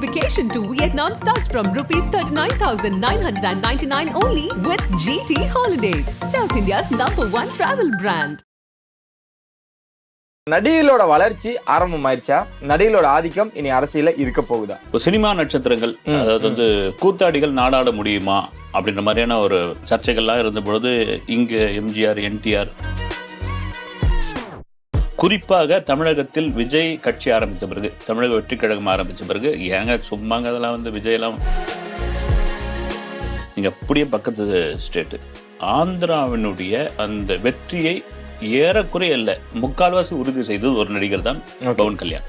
Vacation to Vietnam starts from rupees 39,999 only with GT Holidays, South India's #1 travel brand. நடிகளோட வளர்ச்சி ஆரம்பமாயிருச்சா? நடிகளோட ஆதிக்கம் இனி அரசியல இருக்க போகுதா? சினிமா நட்சத்திரங்கள், அதாவது கூத்தாடிகள் நாடாட முடியுமா அப்படின்ற மாதிரியான ஒரு சர்ச்சைகள்லாம் இருந்த பொழுது இங்க எம்ஜிஆர், என்டிஆர், குறிப்பாக தமிழகத்தில் விஜய் கட்சி ஆரம்பித்த பிறகு, தமிழக வெற்றி கழகம் ஆரம்பித்த பிறகு, ஏங்க சும்மாங்க அதெல்லாம் விஜய் எல்லாம் நீங்க அப்படியே பக்கத்து ஸ்டேட்டு ஆந்திராவினுடைய அந்த வெற்றியை ஏறக்குறைய இல்ல முக்கால்வாசி உறுதி செய்தது ஒரு நடிகர் தான் பவன் கல்யாண்.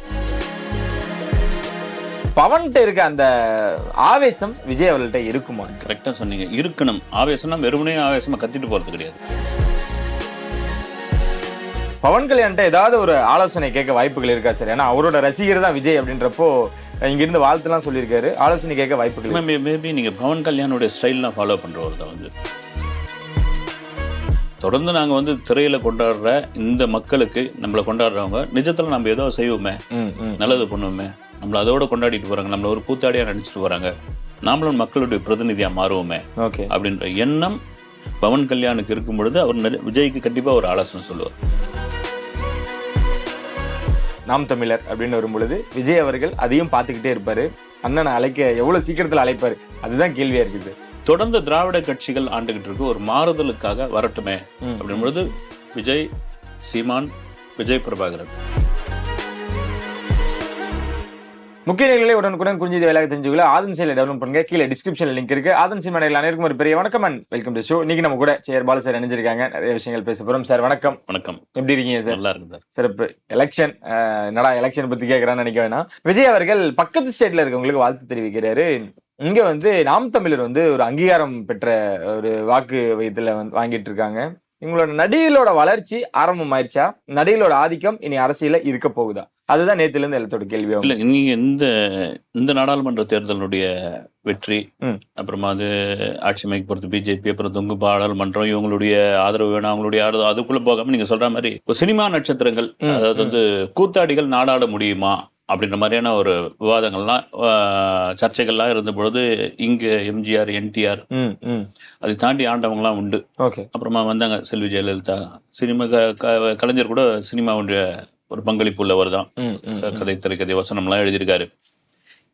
பவன்கிட்ட இருக்க அந்த ஆவேசம் விஜய் அவர்கள்ட்ட இருக்குமா? கரெக்டா சொன்னீங்க, இருக்கணும். ஆவேசம்னா வெறுமனே ஆவேசமா கத்திட்டு போறது கிடையாது. பவன் கல்யாண்கிட்ட ஏதாவது ஒரு ஆலோசனை கேட்க வாய்ப்புகள் இருக்கா சார்? ஏன்னா அவரோட ரசிகர் தான் விஜய் அப்படின்றப்போ இங்கிருந்து வாழ்த்துலாம் சொல்லியிருக்காரு. ஆலோசனை கேட்க வாய்ப்புகள் மேபி நீங்க பவன் கல்யாணுடைய ஸ்டைல்லாம் ஃபாலோ பண்றவர் தான் தொடர்ந்து நாங்க திரையில கொண்டாடுற இந்த மக்களுக்கு நம்மளை கொண்டாடுறவங்க நிஜத்துல நம்ம ஏதோ செய்வோமே, நல்லது பண்ணுவோமே, நம்மள அதோட கொண்டாடிட்டு போறாங்க, நம்மள ஒரு கூத்தாடியா நடிச்சுட்டு போறாங்க, நாமளும் மக்களுடைய பிரதிநிதியா மாறுவோமே அப்படின்ற எண்ணம் பவன் கல்யாணுக்கு இருக்கும் பொழுது அவர் விஜய்க்கு கண்டிப்பா ஒரு ஆலோசனை சொல்லுவார். நாம் தமிழர் அப்படின்னு வரும் பொழுது விஜய் அவர்கள் அதையும் பார்த்துக்கிட்டே இருப்பாரு. அண்ணனை அழைக்க எவ்வளவு சீக்கிரத்தில் அழைப்பாரு, அதுதான் கேள்வியா இருக்குது. தொடர்ந்து திராவிட கட்சிகள் ஆண்டுகிட்டு இருக்கு, ஒரு மாறுதலுக்காக வரட்டுமே அப்படின் பொழுது விஜய், சீமான், விஜய் பிரபாகரன் முக்கிய நிகழ்ச்சிகளை உடனுக்குடன் குறிஞ்சி வேலையாக தெரிஞ்சுக்கல ஆதன் செயலை டெவலப் பண்ணுங்க. கீழே டிஸ்கிரிப்ஷன்ல லிங்க் இருக்கு. ஆதன் சினிமாவில் அனைவருக்கும் ஒரு பெரிய வணக்கம் அண்ட் வெல்கம் டு ஷோ. இன்னைக்கு நம்ம கூட சேர் பாலு சார் இணைஞ்சிருக்காங்க. நிறைய விஷயங்கள் பேச போறோம். சார் வணக்கம். வணக்கம், எப்படி இருக்கீங்க சார்? நல்லா இருக்கு சார். இப்போ எலெக்ஷன், என்னடா எலெக்ஷன் பத்தி கேட்கறான்னு நினைக்க வேணாம். விஜய் அவர்கள் பக்கத்து ஸ்டேட்ல இருக்கவங்களுக்கு வாழ்த்து தெரிவிக்கிறாரு. இங்க நாம் தமிழர் ஒரு அங்கீகாரம் பெற்ற ஒரு வாக்கு வயதுல வாங்கிட்டு இருக்காங்க. இவங்களோட நடிகளோட வளர்ச்சி ஆரம்பமாயிருச்சா? நடிகளோட ஆதிக்கம் இனி அரசியல இருக்க போகுதா? அதுதான் நேத்துல இருந்து எல்லாத்தோட கேள்வியா. இல்ல, நீங்க இந்த நாடாளுமன்ற தேர்தலுடைய வெற்றி, அப்புறமா ஆட்சி அமைக்க பொறுத்து பிஜேபி, அப்புறம் தொங்கு பாராளுமன்றம், இவங்களுடைய ஆதரவு வேணும், அவங்களுடைய ஆதரவு, அதுக்குள்ள போகாம நீங்க சொல்ற மாதிரி சினிமா நட்சத்திரங்கள், அதாவது கூத்தாடிகள் நாடாட முடியுமா அப்படின்ற மாதிரியான ஒரு விவாதங்கள்லாம், சர்ச்சைகள்லாம் இருந்த பொழுது இங்க எம்ஜிஆர், என்டிஆர், அதை தாண்டி ஆண்டவங்கலாம் உண்டு. அப்புறமா வந்தாங்க செல்வி ஜெயலலிதா. சினிமா கலைஞர் கூட சினிமாவுடைய ஒரு பங்களிப்பு உள்ளவர் தான். கதை, திரைக்கதை, வசனம்லாம் எழுதியிருக்காரு.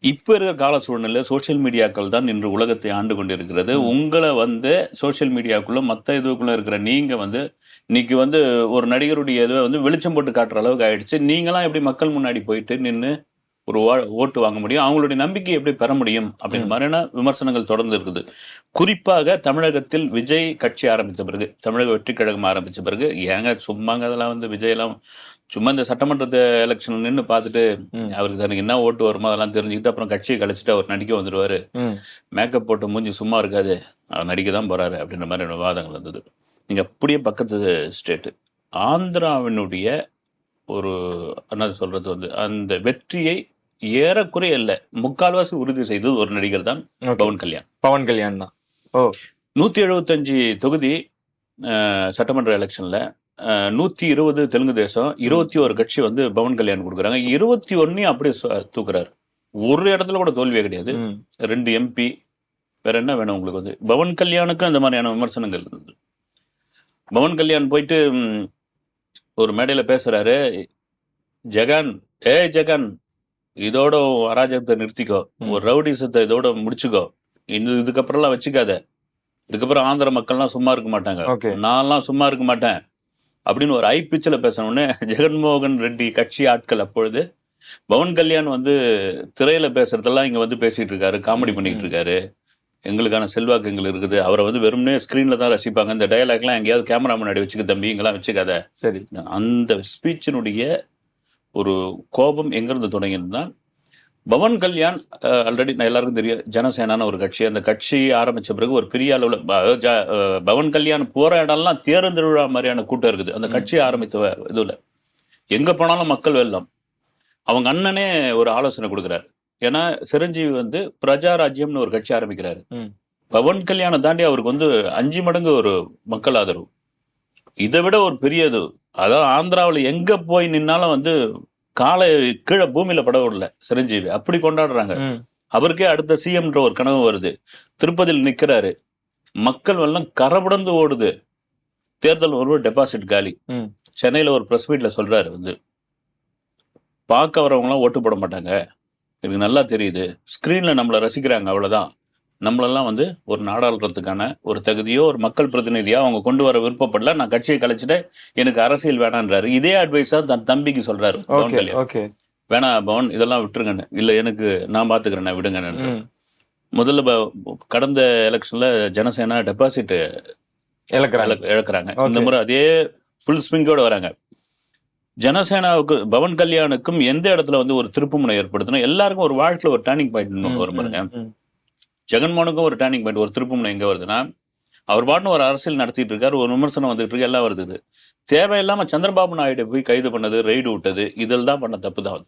இப்ப இருக்கிற கால சூழ்நிலை சோசியல் மீடியாக்கள் தான் இன்று உலகத்தை ஆண்டு கொண்டிருக்கிறது. உங்களை சோசியல் மீடியாக்குள்ள மற்ற இதுக்குள்ள இருக்கிற நீங்க இன்னைக்கு ஒரு நடிகருடைய இதை வெளிச்சம் போட்டு காட்டுற அளவுக்கு ஆயிடுச்சு. நீங்களாம் எப்படி மக்கள் முன்னாடி போயிட்டு நின்று ஒரு ஓட்டு வாங்க முடியும், அவங்களுடைய நம்பிக்கையை எப்படி பெற முடியும் அப்படின்ற மாதிரியான விமர்சனங்கள் தொடர்ந்து இருக்குது. குறிப்பாக தமிழகத்தில் விஜய் கட்சி ஆரம்பித்த பிறகு, தமிழக வெற்றி கழகம் ஆரம்பித்த பிறகு, ஏங்க சும்மாங்க அதெல்லாம் விஜய் எல்லாம் சும்மா இந்த சட்டமன்ற எலெக்ஷன் நின்று பார்த்துட்டு அவருக்கு தனக்கு என்ன ஓட்டு வருமோ அதெல்லாம் தெரிஞ்சுக்கிட்டு அப்புறம் கட்சியை கழிச்சுட்டு அவர் நடிக்க வந்துடுவாரு, மேக்கப் போட்டு மூஞ்சி சும்மா இருக்காது, அவர் நடிக்க தான் போறாரு அப்படின்ற மாதிரி விவாதங்கள் இருந்தது. நீங்க அப்படியே பக்கத்து ஸ்டேட்டு ஆந்திராவினுடைய ஒரு என்ன சொல்றது அந்த வெற்றியை ஏறக்குறைய இல்ல முக்கால்வாசி உறுதி செய்தது ஒரு நடிகர் தான் பவன் கல்யாண். பவன் கல்யாண் தான் 175 தொகுதி சட்டமன்ற எலெக்ஷன்ல 120 தெலுங்கு தேசம், 21 கட்சி பவன் கல்யாண் கொடுக்குறாங்க. 21 அப்படியே தூக்குறாரு. ஒரு இடத்துல கூட தோல்வியே கிடையாது. 2 MP. வேற என்ன வேணும் உங்களுக்கு? பவன் கல்யாணுக்கு அந்த மாதிரியான விமர்சனங்கள் இருந்தது. பவன் கல்யாண் போயிட்டு ஒரு மேடையில பேசுறாரு, ஜெகன், ஜெகன், இதோட அராஜகத்தை நிறுத்திக்கோ, ஒரு ரவுடிசத்தை இதோட முடிச்சுக்கோ, இதுக்கப்புறம்லாம் வச்சுக்காத, இதுக்கப்புறம் ஆந்திர மக்கள்லாம் சும்மா இருக்க மாட்டாங்க, நான்லாம் சும்மா இருக்க மாட்டேன் அப்படின்னு ஒரு ஐப்பிச்சில் பேசணுன்னே ஜெகன்மோகன் ரெட்டி கட்சி ஆட்கள் அப்பொழுது பவன் கல்யாண் திரையில பேசுறதெல்லாம் இங்க பேசிட்டு இருக்காரு, காமெடி பண்ணிட்டு இருக்காரு, எங்களுக்கான செல்வாக்கு எங்களுக்கு இருக்குது, அவரை வெறும்னே ஸ்கிரீன்ல தான் ரசிப்பாங்க, இந்த டயலாக்லாம் எங்கேயாவது கேமரா முன்னாடி வச்சுக்க தம்பி, இங்கெல்லாம் வச்சுக்காத. சரி, அந்த ஸ்பீச்சினுடைய ஒரு கோபம் எங்கிருந்து தொடங்கினா, பவன் கல்யாண் ஆல்ரெடி எல்லாருக்கும் தெரியும் ஜனசேனான ஒரு கட்சி, அந்த கட்சி ஆரம்பிச்ச பிறகு ஒரு பெரிய அளவில் பவன் கல்யாண் போற இடம்லாம் தேர்ந்தெழுவா மாதிரியான கூட்டம் இருக்குது. அந்த கட்சி ஆரம்பித்த இதுல எங்க போனாலும் மக்கள் வெல்லம். அவங்க அண்ணனே ஒரு ஆலோசனை கொடுக்குறாரு. ஏன்னா சிரஞ்சீவி பிரஜாராஜ்யம்னு ஒரு கட்சி ஆரம்பிக்கிறாரு. பவன் கல்யாணம் தாண்டி அவருக்கு 5 மடங்கு ஒரு மக்கள் ஆதரவு. இதை விட ஒரு பெரிய இது, அதாவது ஆந்திராவில் எங்க போய் நின்னாலும் காலை கீழே பூமியில பட விடல சிரஞ்சீவி, அப்படி கொண்டாடுறாங்க. அவருக்கே அடுத்த சிஎம்ன்ற ஒரு கனவு வருது. திருப்பதியில் நிக்கிறாரு, மக்கள் எல்லாம் கரபுடந்து ஓடுது. தேர்தல் ஒரு டெபாசிட் காலி. சென்னையில ஒரு பிரஸ் மீட்ல சொல்றாரு வந்து, பார்க்க வரவங்களாம் ஓட்டு போட மாட்டாங்க, எனக்கு நல்லா தெரியுது, ஸ்கிரீன்ல நம்மளை ரசிக்கிறாங்க, அவ்வளவுதான். நம்மளெல்லாம் வந்து ஒரு நாடாளுறதுக்கான ஒரு தகுதியோ ஒரு மக்கள் பிரதிநிதியா அவங்க கொண்டு வர விருப்பப்படல, நான் கட்சியை கழிச்சுட்டு எனக்கு அரசியல் வேணான்றாரு. இதே அட்வைஸா தன் தம்பிக்கு சொல்றாரு பவன் கல்யாண். வேணா பவன், இதெல்லாம் விட்டுருங்கன்னு. இல்ல எனக்கு நான் பாத்துக்கிறேன் விடுங்கன்னு. முதல்ல கடந்த எலெக்ஷன்ல ஜனசேனா டெபாசிட் இழக்கிறாங்க. இந்த முறை அதே ஃபுல் ஸ்விங்கோட வராங்க. ஜனசேனாவுக்கு பவன் கல்யாணுக்கும் எந்த இடத்துல வந்து ஒரு திருப்புமுனை ஏற்படுத்தணும், எல்லாருக்கும் ஒரு வாழ்க்கையில ஒரு டர்னிங் பாயிண்ட் வரும் பாருங்க. ஜெகன்மோகனுக்கும் ஒரு டர்னிங் பாயிண்ட், ஒரு திருப்புமுனை எங்க வருதுன்னா, அவர் பாட்டுன்னு ஒரு அரசியல் நடத்திட்டு இருக்காரு, ஒரு விமர்சனம் வந்துட்டு இருக்கு, எல்லாம் வருது. தேவையில்லாம சந்திரபாபு நாயுடு போய் கைது பண்ணது, ரெய்டு விட்டது, இதில் தான் பண்ண தப்பு தான்.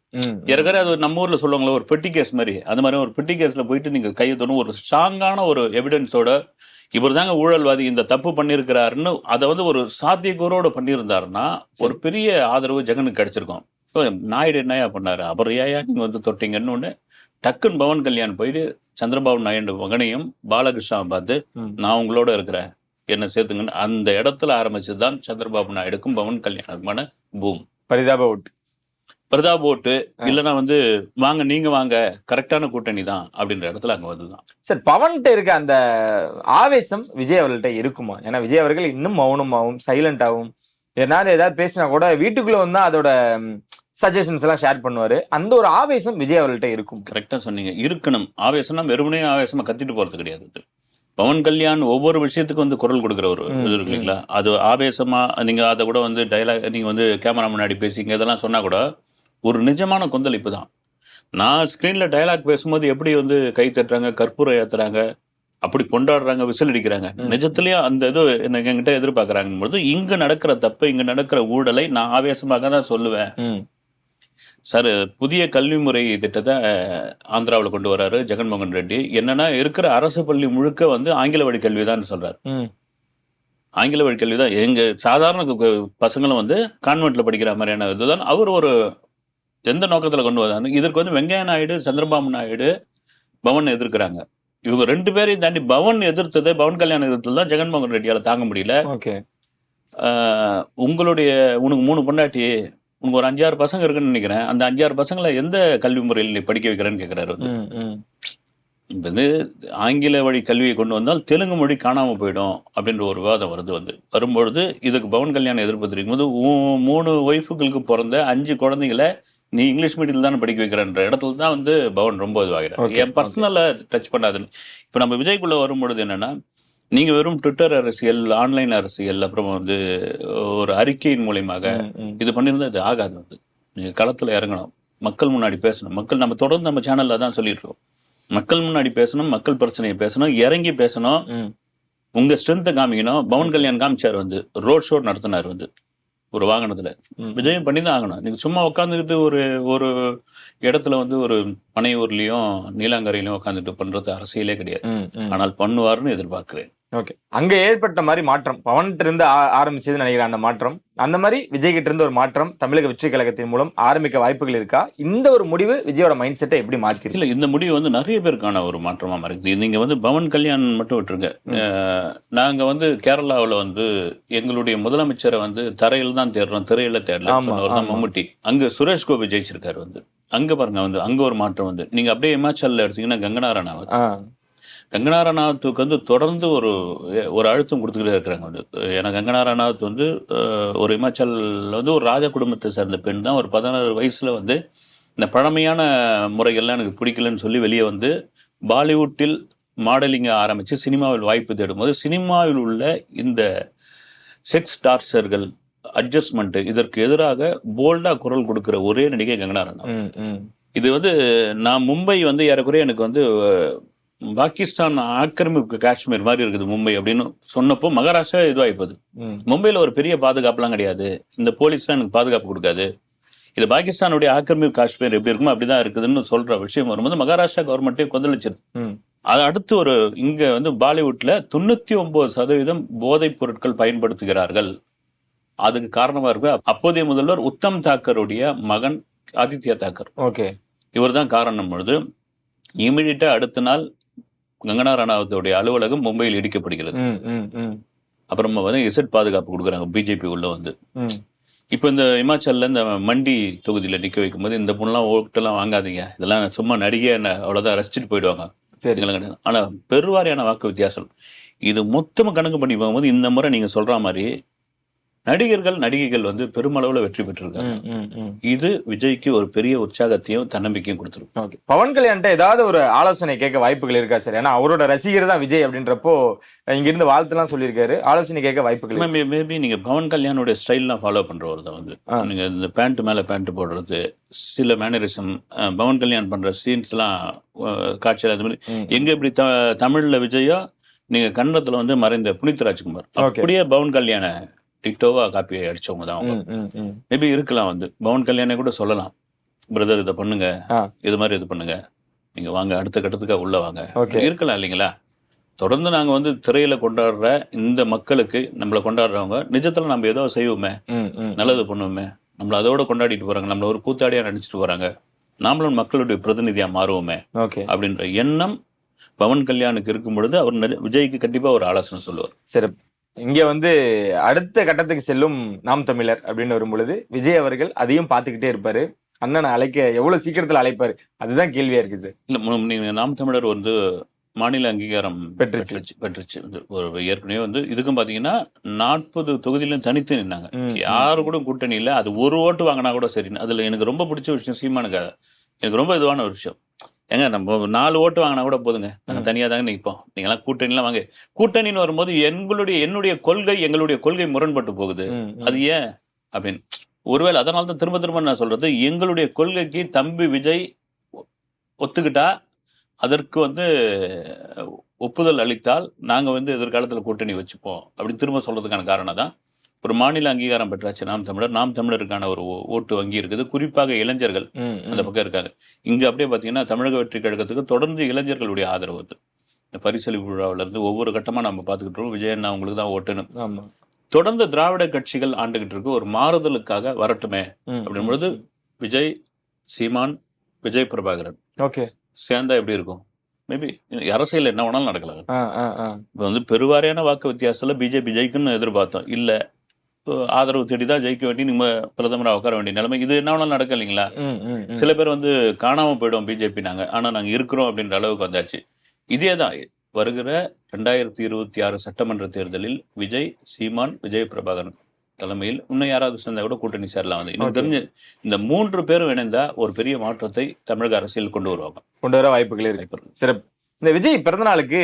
ஏற்கனவே அது நம்ம ஊர்ல சொல்லுவாங்களோ ஒரு பெட்டி கேஸ் மாதிரி, அந்த மாதிரி ஒரு பெட்டி கேஸ்ல போயிட்டு நீங்க கையெழுத்தணும், ஒரு ஸ்ட்ராங்கான ஒரு எவிடன்ஸோட இவர் தாங்க ஊழல்வாதி, இந்த தப்பு பண்ணியிருக்கிறாருன்னு அதை வந்து ஒரு சாத்தியக்கூறோட பண்ணியிருந்தாருன்னா ஒரு பெரிய ஆதரவு ஜெகனுக்கு கிடைச்சிருக்கும். நாயுடு என்னையா பண்ணாரு, அவர் ஏயா நீங்க வந்து தொட்டீங்கன்னு ஒண்ணு டக்குன்னு பவன் கல்யாண் போயிட்டு சந்திரபாபு நாயுடு மகனையும் பாலகிருஷ்ணாவை பார்த்து, நான் உங்களோட இருக்கிறேன், என்ன சேர்த்துங்கன்னு அந்த இடத்துல ஆரம்பிச்சதுதான் சந்திரபாபு நாயுடுக்கும் பவன் கல்யாணுக்குமான பூம். பிரதாப் ஓட்டு இல்லைன்னா வந்து வாங்க நீங்க வாங்க, கரெக்டான கூட்டணி தான் அப்படின்ற இடத்துல அங்க வந்துதான். சார், பவன்கிட்ட இருக்க அந்த ஆவேசம் விஜய் அவர்கள்ட்ட இருக்குமா? ஏன்னா விஜய் அவர்கள் இன்னும் மௌனமாகவும் சைலண்டாகவும், ஏதாவது பேசினா கூட வீட்டுக்குள்ள வந்தா அதோட சஜஷன்ஸ் எல்லாம் ஷேர் பண்ணுவாரு. அந்த ஒரு ஆவேசம் விஜய் அவர்கள்ட்ட இருக்கும். கரெக்டா சொன்னீங்க, இருக்கணும். ஆவேசம்னா வெறுமனே ஆவேசமா கத்திட்டு போறது கிடையாது. பவன் கல்யாண் ஒவ்வொரு விஷயத்துக்கும் வந்து குரல் கொடுக்குற ஒரு இது இருக்கு இல்லைங்களா, அது ஆவேசமா நீங்க அதை கூட வந்து டைலாக் நீங்க வந்து கேமரா முன்னாடி பேசிங்க இதெல்லாம் சொன்னா கூட ஒரு நிஜமான கொந்தளிப்பு தான். நான் ஸ்கிரீன்ல டைலாக் பேசும்போது எப்படி வந்து கை தட்டுறாங்க, கற்பூரம் ஏத்துறாங்க, அப்படி கொண்டாடுறாங்க, விசில் அடிக்கிறாங்க, நிஜத்திலயும் அந்த இது என்கிட்ட எதிர்பார்க்கறாங்க போது இங்க நடக்கிற தப்பு, இங்க நடக்கிற ஊழலை நான் ஆவேசமாக தான் சொல்லுவேன். சார், புதிய கல்வி முறை திட்டத்தை ஆந்திராவில் கொண்டு வர்றாரு ஜெகன்மோகன் ரெட்டி. என்னன்னா இருக்கிற அரசு பள்ளி முழுக்க வந்து ஆங்கில வழி கல்வி தான் சொல்றாரு. ஆங்கில வழி கல்வி தான். எங்க சாதாரண பசங்களும் வந்து கான்வென்ட்ல படிக்கிற மாதிரியான இதுதான் அவர் ஒரு எந்த நோக்கத்துல கொண்டு வந்தாரு. இதற்கு வந்து வெங்கையா நாயுடு, சந்திரபாபு நாயுடு, பவன் எதிர்க்கிறாங்க. இவங்க ரெண்டு பேரையும் தாண்டி பவன் எதிர்த்தது, பவன் கல்யாணம் எதிர்த்தது தான் ஜெகன்மோகன் ரெட்டியால தாங்க முடியல. உங்களுடைய உனக்கு 3 பொண்டாட்டி, உனக்கு ஒரு 5-6 பசங்க இருக்குன்னு நினைக்கிறேன், அந்த 5-6 பசங்களை எந்த கல்வி முறையில் நீ படிக்க வைக்கிறேன்னு கேட்கிறாரு. இப்ப வந்து ஆங்கில வழி கல்வியை கொண்டு வந்தால் தெலுங்கு மொழி காணாம போயிடும் அப்படின்ற ஒரு விவாதம் வரும்பொழுது இதுக்கு பவன் கல்யாணம் எதிர்ப்பு தெரிவிக்கும் போது 3 ஒய்ஃபுகளுக்கு பிறந்த 5 குழந்தைகளை நீ இங்கிலீஷ் மீடியத்தில் தானே படிக்க வைக்கிறன்ற இடத்துல தான் வந்து பவன் ரொம்ப இதுவாகிறார். என் பர்சனலை டச் பண்ணாதுன்னு. இப்போ நம்ம விஜய்க்குள்ள வரும்பொழுது என்னன்னா, நீங்க வெறும் ட்விட்டர் அரசியல், ஆன்லைன் அரசியல், அப்புறம் வந்து ஒரு அறிக்கையின் மூலியமாக இது பண்ணியிருந்தா இது ஆகாது. வந்து நீங்க களத்துல இறங்கணும், மக்கள் முன்னாடி பேசணும். மக்கள் நம்ம தொடர்ந்து நம்ம சேனல்ல தான் சொல்லிட்டு இருக்கோம், மக்கள் முன்னாடி பேசணும், மக்கள் பிரச்சனையை பேசணும், இறங்கி பேசணும், உங்க ஸ்ட்ரென்த்தை காமிக்கணும். பவன் கல்யாண் காமிச்சார், வந்து ரோட் ஷோ நடத்தினார் வந்து ஒரு வாகனத்துல. விஜயம் பண்ணி தான் ஆகணும். நீங்க சும்மா உட்காந்துக்கிட்டு ஒரு ஒரு இடத்துல வந்து ஒரு பனையூர்லயும் நீலாங்கரையிலும் உட்காந்துட்டு பண்றது அரசியலே கிடையாது. ஆனால் பண்ணுவாருன்னு எதிர்பார்க்கிறேன். ஓகே, அங்க ஏற்பட்ட மாதிரி மாற்றம் பவன்கிட்ட இருந்து ஆரம்பிச்சதுன்னு நினைக்கிறேன். அந்த மாற்றம் அந்த மாதிரி விஜய் கிட்ட இருந்து ஒரு மாற்றம் தமிழக வெற்றி கழகத்தின் மூலம் ஆரம்பிக்க வாய்ப்புகள் இருக்கா? இந்த ஒரு முடிவு விஜயோட மைண்ட் செட்டை எப்படி மாத்தி? இல்ல, இந்த முடிவு வந்து நிறைய பேருக்கான ஒரு மாற்றமா இருக்குது. நீங்க வந்து பவன் கல்யாண் மட்டும் விட்டுருங்க. நாங்க வந்து கேரளாவில் வந்து எங்களுடைய முதலமைச்சரை வந்து தரையில் தான் தேடுறோம், திரையில தேடல சொன்னவர் மம்முட்டி. அங்க சுரேஷ் கோபி ஜெயிச்சிருக்காரு. வந்து அங்க பாருங்க, வந்து அங்க ஒரு மாற்றம். வந்து நீங்க அப்படியே இமாச்சல்ல எடுத்தீங்கன்னா கங்கனா ரனாவத், கங்கனா ரனாவத்துக்கு வந்து தொடர்ந்து ஒரு அழுத்தம் கொடுத்துக்கிட்டே இருக்கிறாங்க. வந்து ஏன்னா கங்கனா ரனாவத் வந்து ஒரு இமாச்சல்ல வந்து ஒரு ராஜ குடும்பத்தை சேர்ந்த பெண் தான். ஒரு 16 வயசுல வந்து இந்த பழமையான முறைகள்லாம் எனக்கு பிடிக்கலன்னு சொல்லி வெளியே வந்து பாலிவுட்டில் மாடலிங்க ஆரம்பிச்சு சினிமாவில் வாய்ப்பு தேடும்போது சினிமாவில் உள்ள இந்த செக்ஸ் டார்ச்சர்கள், அட்ஜஸ்ட்மெண்ட், இதற்கு எதிராக போல்டா குரல் கொடுக்கிற ஒரே நடிகை கங்கனா ரனாவத். இது வந்து நான் மும்பை வந்து ஏறக்குறைய எனக்கு வந்து பாகிஸ்தான் ஆக்கிரமிப்பு காஷ்மீர் மாதிரி இருக்குது மும்பை அப்படின்னு சொன்னப்போ மகாராஷ்டிரா இதுவாய்ப்பது. மும்பையில ஒரு பெரிய பாதுகாப்புலாம் கிடையாது, இந்த போலீஸ்லாம் எனக்கு பாதுகாப்பு கொடுக்காது, இது பாகிஸ்தானுடைய ஆக்கிரமிப்பு காஷ்மீர் எப்படி இருக்குமோ அப்படிதான் இருக்குதுன்னு சொல்ற விஷயம் வரும்போது மகாராஷ்டிரா கவர்மெண்ட்டே கொந்தளிச்சிருது. அது அடுத்து ஒரு இங்க வந்து பாலிவுட்ல 99% போதைப் பொருட்கள் பயன்படுத்துகிறார்கள். அதுக்கு காரணமா இருக்கு அப்போதைய முதல்வர் உத்தம் தாக்கருடைய மகன் ஆதித்யா தாக்கர். ஓகே, இவர் தான் காரணம். பொழுது இமீடியட்டா அடுத்த நாள் கங்கனா ரணாவத்துடைய அலுவலகம் மும்பையில் இடிக்கப்படுகிறது. அப்புறமா வந்து இசட் பாதுகாப்பு கொடுக்குறாங்க பிஜேபி உள்ள வந்து. இப்போ இந்த இமாச்சல்ல இந்த மண்டி தொகுதியில நிக்க வைக்கும் போது இந்த பொண்ணுலாம் ஓட்டெல்லாம் வாங்காதீங்க, இதெல்லாம் சும்மா நடிகை அவ்வளவுதான் ரசிச்சுட்டு போயிடுவாங்க. ஆனா பெருவாரியான வாக்கு வித்தியாசம். இது மொத்தமா கணக்கு பண்ணி போகும்போது இந்த முறை நீங்க சொல்ற மாதிரி நடிகைகள் வந்து பெருமளவுல வெற்றி பெற்றிருக்காங்க. இது விஜய்க்கு ஒரு பெரிய உற்சாகத்தையும் தன்னம்பிக்கையும் கொடுத்துருக்கு. பவன் கல்யாண்ட ஏதாவது ஒரு ஆலோசனை கேட்க வாய்ப்புகள் இருக்கா சார்? ஏன்னா அவரோட ரசிகர் தான் விஜய் அப்படின்றப்போ இங்க இருந்து வாழ்த்துலாம் சொல்லியிருக்காரு, ஆலோசனை கேட்க வாய்ப்புகள் மேபி நீங்க பவன் கல்யாணோட ஸ்டைல்லாம் ஃபாலோ பண்றவர் தான் வந்து நீங்க இந்த பேண்ட் மேல பேண்ட் போடுறது, சில மேனரிசம், பவன் கல்யாண் பண்ற சீன்ஸ் எல்லாம் காட்சியில் அது மாதிரி எங்க இப்படி தமிழ்ல விஜயோ நீங்க கன்னடத்துல வந்து மறைந்த புனித் ராஜ்குமார் அப்படியே பவன் கல்யாண டிக்டோவா காப்பி அடிச்சவங்க தான் அவங்க. மேபி இருக்கலாம் வந்து பவன் கல்யாணை கூட சொல்லலாம், பிரதர் இதை பண்ணுங்க, இது மாதிரி இது பண்ணுங்க, நீங்க வாங்க அடுத்த கட்டத்துக்கு உள்ள வாங்க இருக்கலாம் இல்லைங்களா? தொடர்ந்து நாங்க வந்து திரையில கொண்டாடுற இந்த மக்களுக்கு நம்மளை கொண்டாடுறவங்க நிஜத்துல நம்ம ஏதோ செய்வோமே, நல்லது பண்ணுவோமே, நம்மள அதோட கொண்டாடிட்டு போறாங்க, நம்மள ஒரு கூத்தாடியா நடிச்சுட்டு போறாங்க, நாமளும் மக்களுடைய பிரதிநிதியா மாறுவோமே அப்படின்ற எண்ணம் பவன் கல்யாணுக்கு இருக்கும் பொழுது அவர் விஜய்க்கு கண்டிப்பா ஒரு ஆலோசனை சொல்லுவார். சரி, இங்க வந்து அடுத்த கட்டத்துக்கு செல்லும் நாம் தமிழர் அப்படின்னு வரும் பொழுது விஜய் அவர்கள் அதையும் பார்த்துக்கிட்டே இருப்பாரு. அண்ணனை அழைக்க எவ்வளவு சீக்கிரத்துல அழைப்பாரு, அதுதான் கேள்வியா இருக்குது. இல்ல நாம் தமிழர் வந்து மாநில அங்கீகாரம் பெற்றுச்சு. ஒரு ஏற்கனவே வந்து இதுக்கும் பாத்தீங்கன்னா 40 தொகுதியிலும் தனித்து நின்னாங்க, யாரு கூட கூட்டணி இல்ல. அது ஒரு ஓட்டு வாங்கினா கூட சரி. அதுல எனக்கு ரொம்ப பிடிச்ச விஷயம் சீமானுக்கு எனக்கு ரொம்ப இதுவான ஒரு விஷயம், ஏங்க நம்ம 4 ஓட்டு வாங்கினா கூட போதுங்க, நாங்க தனியா தாங்க நிற்போம், நீங்களாம் கூட்டணிலாம் வாங்க. கூட்டணின்னு வரும்போது என்னுடைய கொள்கை முரண்பட்டு போகுது, அது ஏன் அப்படின்னு. ஒருவேளை அதனால தான் திரும்ப நான் சொல்றது, எங்களுடைய கொள்கைக்கு தம்பி விஜய் ஒத்துக்கிட்டா அதற்கு வந்து ஒப்புதல் அளித்தால் நாங்க வந்து எதிர்காலத்துல கூட்டணி வச்சுப்போம் அப்படின்னு திரும்ப சொல்றதுக்கான காரணம் தான் ஒரு மாநில அங்கீகாரம் பெற்றாச்சு நாம் தமிழருக்கான ஒரு ஓட்டு வங்கி இருக்குது. குறிப்பாக இளைஞர்கள் அந்த பக்கம் இருக்காங்க. இங்க அப்படியே பாத்தீங்கன்னா தமிழக வெற்றி கழகத்துக்கு தொடர்ந்து இளைஞர்களுடைய ஆதரவு வருது. இந்த பரிசளிப்பு விழாவில இருந்து ஒவ்வொரு கட்டமா நம்ம பார்த்துக்கிட்டு இருக்கோம். விஜயண்ணா உங்களுக்கு தான் ஓட்டுன்னு தொடர்ந்து திராவிட கட்சிகள் ஆண்டுகிட்டு இருக்கு. ஒரு மாறுதலுக்காக வரட்டுமே அப்படின் பொழுது விஜய், சீமான், விஜய் பிரபாகரன் சேர்ந்தா எப்படி இருக்கும்? மேபி அரசியல் என்ன வேணாலும் நடக்கலாம். இப்ப வந்து பெருவாரியான வாக்கு வித்தியாசத்துல பிஜேபி ஜெயிக்குன்னு எதிர்பார்த்தோம், இல்ல ஆதரவு தேடிதான் ஜெயிக்க வேண்டி நீங்க பிரதமராக உட்கார வேண்டிய நிலைமை. இது என்ன வேணாலும் நடக்க இல்லைங்களா? சில பேர் வந்து காணாம போயிடும் பிஜேபி, ஆனா நாங்க இருக்கிறோம் அப்படின்ற அளவுக்கு வந்தாச்சு. இதேதான் வருகிற 2026 சட்டமன்ற தேர்தலில் விஜய், சீமான், விஜய் பிரபாகரன் தலைமையில் இன்னும் யாராவது சேர்ந்தா கூட கூட்டணி சேரலாம். வந்து எனக்கு தெரிஞ்சு இந்த 3 பேரும் இணைந்தா ஒரு பெரிய மாற்றத்தை தமிழக அரசியல் கொண்டு வர வாய்ப்புகளே இருக்கு. சிறப்பு. இந்த விஜய் பிறந்த நாளுக்கு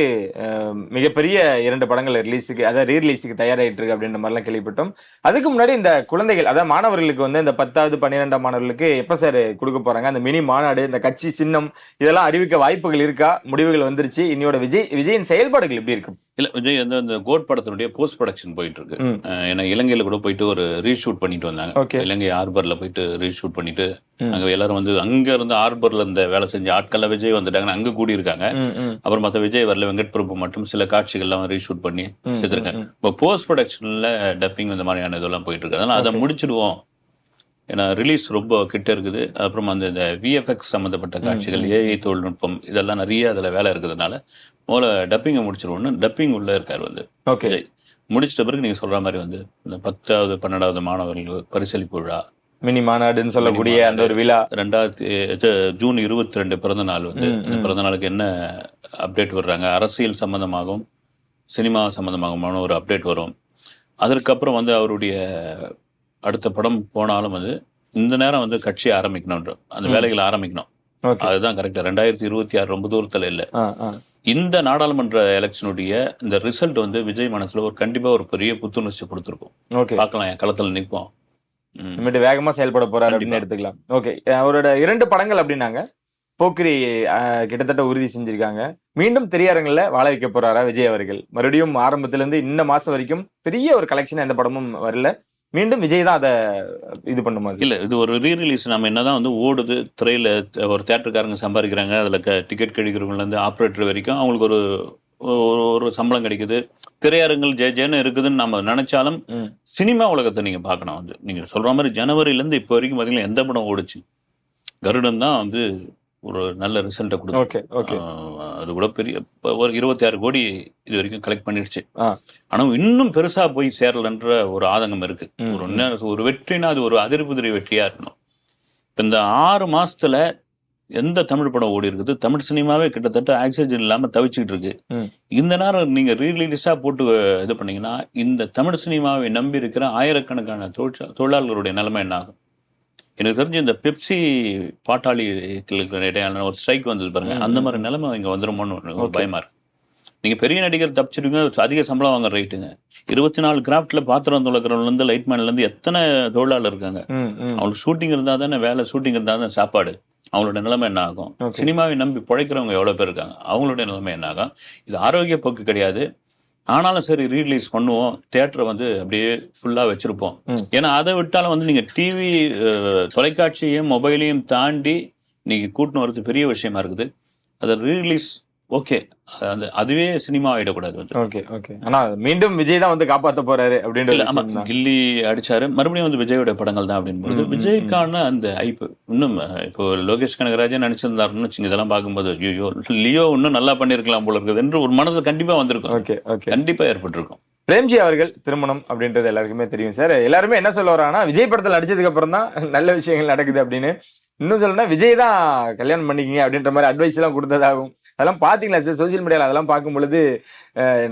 மிகப்பெரிய 2 படங்கள் ரிலீஸுக்கு, அதாவது ரீரிலீஸுக்கு தயாராகிட்டு இருக்கு அப்படின்ற மாதிரிலாம் கேள்விப்பட்டோம். அதுக்கு முன்னாடி இந்த குழந்தைகள், அதாவது மாணவர்களுக்கு வந்து இந்த 10வது 12ஆம் மாணவர்களுக்கு எப்ப சார் கொடுக்க போறாங்க? அந்த மினி மாநாடு, இந்த கட்சி சின்னம் இதெல்லாம் அறிவிக்க வாய்ப்புகள் இருக்கா? முடிவுகள் வந்துருச்சு. இன்னையோட விஜயின் செயல்பாடுகள் எப்படி இருக்கும்? இல்ல, விஜய் வந்து அந்த கோட் படத்தினுடைய போஸ்ட் ப்ரொடக்ஷன் போயிட்டு இருக்கு. ஏன்னா இலங்கையில கூட போயிட்டு ஒரு ரீஷூட் பண்ணிட்டு வந்தாங்க. இலங்கை ஹார்பர்ல போயிட்டு ரீஷூட் பண்ணிட்டு அங்க எல்லாரும் வந்து அங்க இருந்து ஹார்பர்ல இருந்த வேலை செஞ்ச ஆட்கள்ல விஜய் வந்துட்டாங்க, அங்க கூடி இருக்காங்க. அப்புறம் மத்த விஜய் வரல, வெங்கட் பிரபு மட்டும் சில காட்சிகள்லாம் ரீஷூட் பண்ணி சேர்த்திருக்காங்க. இப்போ போஸ்ட் ப்ரொடக்ஷன்ல டப்பிங் இந்த மாதிரியான இதெல்லாம் போயிட்டு இருக்கு. அதனால அதை முடிச்சிடுவோம், ஏன்னா ரிலீஸ் ரொம்ப கிட்ட இருக்குது. அப்புறம் அந்த விஎஃப்எக்ஸ் சம்மந்தப்பட்ட காட்சிகள், ஏஐ தொழில்நுட்பம் இதெல்லாம் நிறைய அதுல வேலை இருக்கிறதுனால முதல்ல டப்பிங்கை முடிச்சிருவோம்னு டப்பிங் உள்ள இருக்காரு வந்து விஜய். முடிச்சிட்ட பிறகு நீங்க சொல்ற மாதிரி வந்து இந்த 10வது 12வது மாணவர்கள் பரிசளிப்பு விழா, மினி மாநாடுன்னு சொல்லக்கூடிய அந்த ஒரு விழா, ஜூன் 22 பிறந்த நாள் வந்து இந்த பிறந்த நாளுக்கு என்ன அப்டேட் வர்றாங்க, அரசியல் சம்பந்தமாகவும் சினிமா சம்பந்தமாகமான ஒரு அப்டேட் வரும். அதற்கப்புறம் வந்து அவருடைய அடுத்த படம் போனாலும் வந்து இந்த நேரம் வந்து கட்சி ஆரம்பிக்கணும், அந்த வேலைகளை ஆரம்பிக்கணும். அதுதான் கரெக்டா. 2026 ரொம்ப தூரத்துல இல்ல. இந்த நாடாளுமன்ற எலெக்ஷனுடைய இந்த ரிசல்ட் வந்து விஜய் மனசுல கண்டிப்பா ஒரு பெரிய புத்துணர்ச்சி கொடுத்துருக்கும். பார்க்கலாம், என் களத்துல நிற்போம், வேகமா செயல்பட போறாரு அப்படின்னு எடுத்துக்கலாம். ஓகே, அவரோட 2 படங்கள் அப்படின்னாங்க. போக்கிரி கிட்டத்தட்ட உறுதி செஞ்சிருக்காங்க. மீண்டும் திரையரங்குல வாழ வைக்க போறாரா விஜய் அவர்கள்? மறுபடியும் ஆரம்பத்துல இருந்து இந்த மாசம் வரைக்கும் பெரிய ஒரு கலெக்ஷன் எந்த படமும் வரல. மீண்டும் விஜய் தான் அதை இது பண்ணுமா? இல்ல, இது ஒரு ரீரிலீஸ். நம்ம என்னதான் வந்து ஓடுது திரையில, ஒரு தியேட்டருக்காரங்க சம்பாதிக்கிறாங்க, அதுல டிக்கெட் கிடைக்கிறவங்கல இருந்து ஆப்ரேட்டர் வரைக்கும் அவங்களுக்கு ஒரு சம்பளம் கிடைக்குது, திரையரங்குகள் ஜெயன்னு இருக்குதுன்னு நம்ம நினைச்சாலும் சினிமா உலகத்தை நீங்க பார்க்கணும். வந்து நீங்க சொல்ற மாதிரி ஜனவரில இருந்து இப்போ வரைக்கும் பாத்தீங்கன்னா எந்த படம் ஓடுச்சு? கருடன் தான் வந்து ஒரு நல்ல ரிசல்ட்டை கொடுக்கும். Okay okay. அது கூட பெரிய ஒரு 26 கோடி இது வரைக்கும் கலெக்ட் பண்ணிடுச்சு. ஆ. ஆனா இன்னும் பெருசா போய் சேரலன்ற ஒரு ஆதங்கம் இருக்கு. ம், ஒரு வெற்றினா அது ஒரு அதிர்புதிரி வெற்றியா இருக்கணும். இப்ப இந்த 6 மாசத்துல எந்த தமிழ் படம் ஓடி இருக்குது? தமிழ் சினிமாவே கிட்டத்தட்ட ஆக்சிஜன் இல்லாம தவிச்சுக்கிட்டு இருக்கு. ம். இந்த நேரம் நீங்க ரீரிலீஸா போட்டு இது பண்ணீங்கன்னா இந்த தமிழ் சினிமாவை நம்பி இருக்கிற ஆயிரக்கணக்கான தொழிலாளர்களுடைய நிலைமை என்ன ஆகும்? எனக்கு தெரிஞ்சு இந்த பெப்சி பாட்டாளிகளுக்கு இடையான ஒரு ஸ்ட்ரைக் வந்தது பாருங்க, அந்த மாதிரி நிலைமை இங்க வந்துருமோன்னு ஒரு பயமா இருக்கு. நீங்க பெரிய நடிகர் தப்பிச்சிருங்க, அதிக சம்பளம் வாங்க ரைட்டுங்க. 24 கிராஃப்ட்ல பாத்திரம் துளக்கிறவங்க இருந்து லைட்மேன்ல இருந்து எத்தனை தொழிலாளர் இருக்காங்க. அவங்களுக்கு ஷூட்டிங் இருந்தா தானே வேலை, ஷூட்டிங் இருந்தா தான் சாப்பாடு. அவங்களோட நிலைமை என்ன ஆகும்? சினிமாவை நம்பி பிழைக்கிறவங்க எவ்வளவு பேர் இருக்காங்க, அவங்களுடைய நிலைமை என்ன ஆகும்? இது ஆரோக்கிய போக்கு கிடையாது. ஆனாலும் சரி ரீரிலீஸ் பண்ணுவோம், தியேட்டரை வந்து அப்படியே ஃபுல்லா வச்சிருப்போம். ஏன்னா அதை விட்டாலும் வந்து நீங்க டிவி தொலைக்காட்சியையும் மொபைலையும் தாண்டி நீங்க கூட்டின்னு வரது பெரிய விஷயமா இருக்குது. அதை ரீரிலீஸ் ஓகே, அதுவே சினிமா ஆயிடக்கூடாது வந்து. Okay okay. ஆனா மீண்டும் விஜய் தான் வந்து காப்பாத்த போறாரு அப்படின்ற. கில்லி அடிச்சாரு, மறுபடியும் வந்து விஜயோட படங்கள் தான் அப்படின்னு விஜய்க்கான அந்த ஐப்பு இன்னும் இப்போ லோகேஷ் கனகராஜன் நினைச்சிருந்தாருன்னு இதெல்லாம் பார்க்கும்போது ஐயோ லியோ இன்னும் நல்லா பண்ணிருக்கலாம் போல இருக்குது என்று ஒரு மனசுல கண்டிப்பா வந்திருக்கும். ஓகே ஓகே, கண்டிப்பா ஏற்பட்டிருக்கும். பிரேம்ஜி அவர்கள் திருமணம் அப்படின்றது எல்லாருக்குமே தெரியும் சார். எல்லாருமே என்ன சொல்ல வராங்கன்னா, விஜய் படத்தில் அடிச்சதுக்கு அப்புறம் தான் நல்ல விஷயங்கள் நடக்குது அப்படின்னு. இன்னும் சொல்லணும்னா விஜய் தான் கல்யாணம் பண்ணிக்கிங்க அப்படின்ற மாதிரி அட்வைஸ் எல்லாம் கொடுத்ததாகும். அதெல்லாம் பாத்தீங்களா சார் சோசியல் மீடியால? அதெல்லாம் பார்க்கும் பொழுது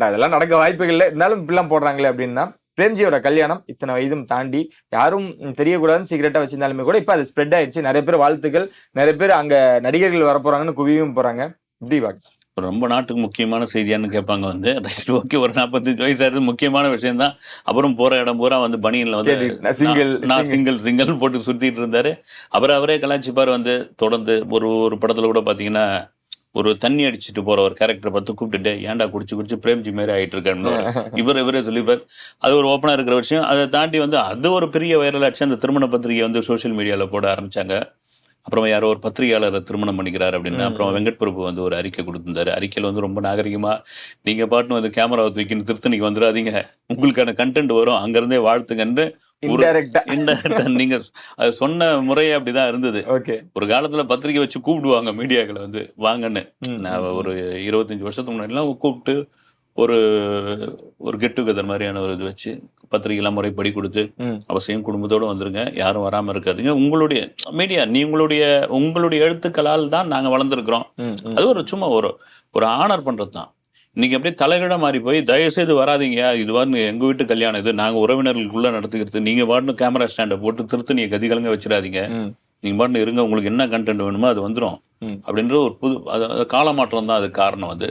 அதெல்லாம் நடக்க வாய்ப்புகள் இல்லை, இருந்தாலும் இப்படிலாம் போடுறாங்களே அப்படின்னா. பிரேம்ஜியோட கல்யாணம் இத்தனை வயதும் தாண்டி யாரும் தெரியக்கூடாதுன்னு சீக்கிரட்டா வச்சிருந்தாலுமே கூட இப்ப அது ஸ்ப்ரெட் ஆயிடுச்சு. நிறைய பேர் வாழ்த்துக்கள், நிறைய பேர் அங்க நடிகர்கள் வரப்போறாங்கன்னு குவியும் போறாங்க. இப்படி பாக்க ரொம்ப நாட்டுக்கு முக்கியமான செய்தியான்னு கேட்பாங்க வந்து. ஓகே, ஒரு 45 வயசாயிருது, முக்கியமான விஷயம் தான். அப்புறம் போற இடம் பூரா வந்து பனியன்ல வந்து நான் சிங்கிள் போட்டு சுத்திட்டு இருந்தாரு. அவரே கலாச்சிப்பார் வந்து தொடர்ந்து. ஒரு படத்துல கூட பாத்தீங்கன்னா ஒரு தண்ணி அடிச்சுட்டு போற ஒரு கேரக்டரை பார்த்து கூப்பிட்டுட்டு ஏன்டா குடிச்சு பிரேம்ஜி மாதிரி ஆயிட்டு இருக்கான்னு இவரே சொல்லிப்பார். அது ஒரு ஓப்பனா இருக்கிற விஷயம். அதை தாண்டி வந்து அது ஒரு பெரிய வைரல் ஆச்சு. அந்த திருமண பத்திரிகை வந்து சோசியல் மீடியால போட ஆரம்பிச்சாங்க. அப்புறம் யாரோ ஒரு பத்திரிகையாளரை திருமணம் பண்ணிக்கிறார் அப்படின்னு. அப்புறம் வெங்கட் பிரபு வந்து ஒரு அறிக்கை கொடுத்திருந்தாரு. அறிக்கையில் வந்து ரொம்ப நாகரிகமா, நீங்க பாட்டுன்னு வந்து கேமரா வைக்கணும், திருத்தணிக்கு வந்துடாதீங்க, உங்களுக்கான கண்டென்ட் வரும், அங்கிருந்தே வாழ்த்துங்கன்னு நீங்க அது சொன்ன முறையே அப்படிதான் இருந்தது. ஒரு காலத்துல பத்திரிகை வச்சு கூப்பிடுவாங்க மீடியாக்களை வந்து வாங்கன்னு. நான் ஒரு 25 வருஷத்துக்கு முன்னாடி எல்லாம் கூப்பிட்டு ஒரு கெட் டுகெதர் மாதிரியான ஒரு இது வச்சு பத்திரிகை எல்லாம் முறைப்படி கொடுத்து அவசியம் குடும்பத்தோட வந்துருங்க, யாரும் வராம இருக்காதுங்க, உங்களுடைய மீடியா உங்களுடைய எழுத்துக்களால் தான் நாங்க வளர்ந்துருக்கிறோம். அது ஒரு சும்மா ஒரு ஆனர் பண்றது தான். இன்னைக்கு அப்படியே தலைகீழ மாறி போய் தயவு செய்து வராதிங்க, இது வாருன்னு எங்க வீட்டு கல்யாணம், இது நாங்க உறவினர்களுக்குள்ள நடத்துக்கிறது, நீங்க பாட்டுன்னு கேமரா ஸ்டாண்டை போட்டு திருத்தணியை கதிகலங்க வச்சிடாதீங்க, நீங்க பாட்டுன்னு இருங்க, உங்களுக்கு என்ன கண்டென்ட் வேணுமோ அது வந்துடும் அப்படின்ற ஒரு புது காலமாற்றம் தான். அது காரணம் வந்து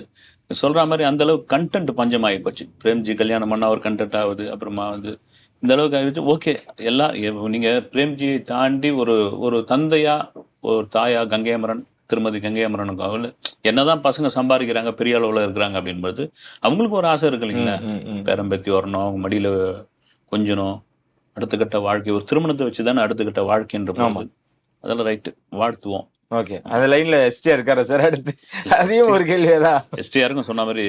சொல்ற மாதிரி அந்த அளவுக்கு கண்டென்ட் பஞ்சமாகி போச்சு. பிரேம்ஜி கல்யாணம் பண்ணா ஒரு கண்டென்ட் ஆகுது, அப்புறமா வந்து இந்த அளவுக்கு ஆகிடுச்சு. ஓகே, எல்லாம் நீங்க பிரேம்ஜியை தாண்டி ஒரு தந்தையா, ஒரு தாயா, திருமதி கங்கை அமரனுக்கு என்னதான் பசங்க சம்பாதிக்கிறாங்க, பெரிய அளவுல இருக்கிறாங்க அப்படின்றது அவங்களுக்கு ஒரு ஆசை இருக்கு இல்லைங்களா? பேரம்பேத்தி வரணும், அவங்க மடியில கொஞ்சணும், அடுத்த கட்ட வாழ்க்கை, ஒரு திருமணத்தை வச்சுதானே அடுத்த கட்ட வாழ்க்கைன்ற போது அதெல்லாம் ரைட்டு, வாழ்த்துவோம். ஓகே, அந்த லைன்ல எஸ்டிஆர் இருக்காரா சார்? அடுத்து அதையும் ஒரு கேள்விதான். எஸ்டிஆருக்கும் சொன்ன மாதிரி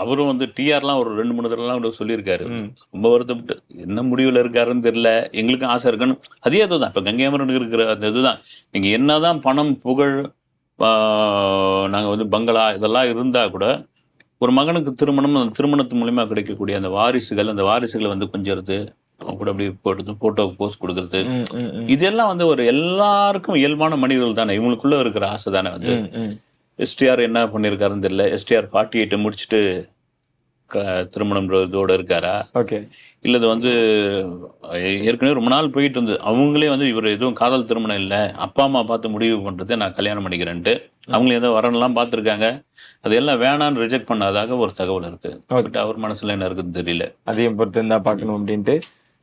அவரும் வந்து டிஆர்லாம் ஒரு 2-3 தடவைலாம் கூட சொல்லியிருக்காரு. ரொம்ப வருத்தப்பட்டு என்ன முடிவுல இருக்காருன்னு தெரியல, எங்களுக்கும் ஆசை இருக்குன்னு. அதே அதுதான் இப்ப கங்கை அமரனுக்கு இருக்கிற அந்த இதுதான். நீங்க என்னதான் பணம், புகழ், நாங்க வந்து பங்களா இதெல்லாம் இருந்தா கூட ஒரு மகனுக்கு திருமணம், அந்த திருமணத்து மூலியமா கிடைக்கக்கூடிய அந்த வாரிசுகளை வந்து கொஞ்சிறது, அவங்க கூட அப்படி போட்டோ போஸ்ட் கொடுக்கறது, இதெல்லாம் வந்து ஒரு எல்லாருக்கும் இயல்பான மனிதர்கள் தானே, இவங்களுக்குள்ள இருக்கிற ஆசை தானே. வந்து எஸ்டிஆர் என்ன பண்ணிருக்காருன்னு தெரியல. எஸ்டிஆர் 48 முடிச்சுட்டு திருமணம்ன்றதோட இருக்காரா, இல்லது வந்து ஏற்கனவே ரொம்ப நாள் போயிட்டு இருந்து அவங்களே வந்து இவர் எதுவும் காதல் திருமணம் இல்லை, அப்பா அம்மா பார்த்து முடிவு பண்றது நான் கல்யாணம் பண்ணிக்கிறேன்ட்டு அவங்களே ஏதோ வரலாம் பார்த்துருக்காங்க, அதெல்லாம் வேணான்னு ரிஜெக்ட் பண்ணாதாக ஒரு தகவல் இருக்கு. அவர் மனசுல என்ன இருக்குன்னு தெரியல, அதையும் பொறுத்து இருந்தா பார்க்கணும் அப்படின்ட்டு.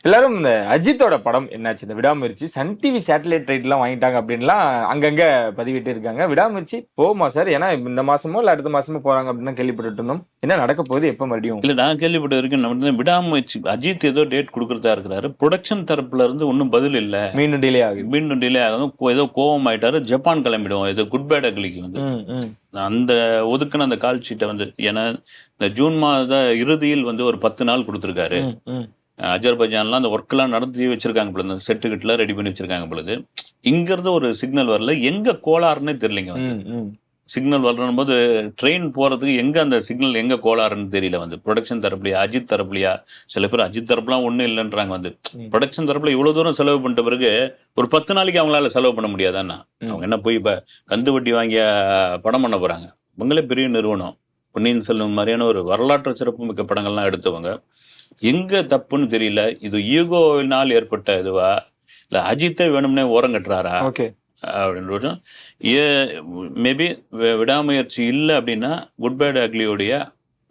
எல்லாரும் இந்த அஜித்தோட படம் என்னாச்சு, இந்த விடாமுயற்சி சன் டிவி சேட்டலைட் ரைட் எல்லாம் வாங்கிட்டாங்க அப்படின்லாம் அங்கங்க பதிவிட்டு இருக்காங்க. விடாமுயற்சி போகுமா சார்? ஏன்னா இந்த மாசமோ இல்ல அடுத்த மாசமோ போறாங்க அப்படின்னு கேள்விப்பட்டு இருந்தோம். என்ன நடக்க போகுது, எப்ப மறுபடியும்? இல்ல, நான் கேள்விப்பட்ட வரைக்கும் விடாமுயற்சி அஜித் ஏதோ டேட் கொடுக்கறதா இருக்கிறாரு. ப்ரொடக்ஷன் தரப்புல இருந்து ஒன்னும் பதில் இல்ல, மீண்டும் டிலே ஆகும், ஏதோ கோவம் ஆயிட்டாரு, ஜப்பான் கிளம்பிடுவோம், ஏதோ குட் பேட் அக்லிக்கு வந்து அந்த ஒதுக்குன அந்த கால் ஷீட்டை வந்து, ஏன்னா இந்த ஜூன் மாத இறுதியில் வந்து ஒரு 10 நாள் கொடுத்துருக்காரு. அஜர்பைஜான்லாம் அந்த ஒர்க்கெல்லாம் நடத்தி வச்சிருக்காங்க பொழுது, அந்த செட்டுக்கிட்டலாம் ரெடி பண்ணி வச்சிருக்காங்க பொழுது, இங்கிருந்து ஒரு சிக்னல் வரல, எங்க கோளாறுன்னே தெரியலைங்க வந்து. சிக்னல் வரணும் போது ட்ரெயின் போறதுக்கு எங்க அந்த சிக்னல் எங்க கோளாறுன்னு தெரியல வந்து. ப்ரொடக்ஷன் தரப்புலையா, அஜித் தரப்புலையா? சில பேர் அஜித் தரப்புலாம் ஒன்றும் இல்லைன்றாங்க வந்து. ப்ரொடக்ஷன் தரப்புல இவ்வளவு தூரம் செலவு பண்ணிட்ட பிறகு ஒரு 10 நாளைக்கு அவங்களால செலவு பண்ண முடியாதான்னா? அவங்க என்ன போய் இப்ப கந்து வட்டி வாங்கிய படம் பண்ண போறாங்க? இவங்களே பெரிய நிறுவனம். பொன்னியின் செல்வன் மாதிரியான ஒரு வரலாற்று சிறப்பு மிக்க படங்கள்லாம் எடுத்தவங்க. எங்க தப்புன்னு தெரியல. இது ஈகோவினால் ஏற்பட்ட இதுவா, இல்ல அஜித்தை வேணும்னே ஓரம் கட்டுறாரா அப்படின்றது. மேபி விடாமுயற்சி இல்லை அப்படின்னா குட் பேட் அக்லியோடைய